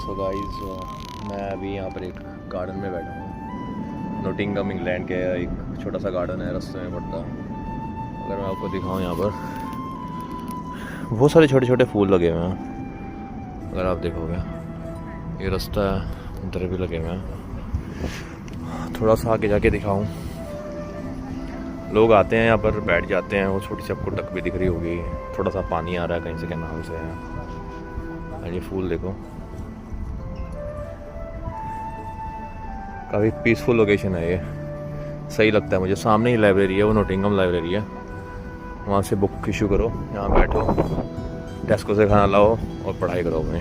So guys मैं अभी यहाँ पर एक गार्डन में बैठा हूँ। नोटिंगम इंग्लैंड के एक छोटा सा गार्डन है, रास्ते में पड़ता। अगर मैं आपको दिखाऊँ यहाँ पर बहुत सारे छोटे छोटे फूल लगे हुए हैं। अगर आप देखोगे ये रास्ता है, उधर भी लगे हुए हैं। थोड़ा सा आगे जाके दिखाऊँ, लोग आते हैं यहाँ पर बैठ जाते हैं। वो छोटी सी आपको डक भी दिख रही होगी, थोड़ा सा पानी आ रहा है कहीं से, क्या नाम से है। ये फूल देखो, काफ़ी पीसफुल लोकेशन है ये, सही लगता है मुझे। सामने ही लाइब्रेरी है, वो नोटिंगम लाइब्रेरी है। वहाँ से बुक इशू करो, यहाँ बैठो, डेस्कों से खाना लाओ और पढ़ाई करो अपनी।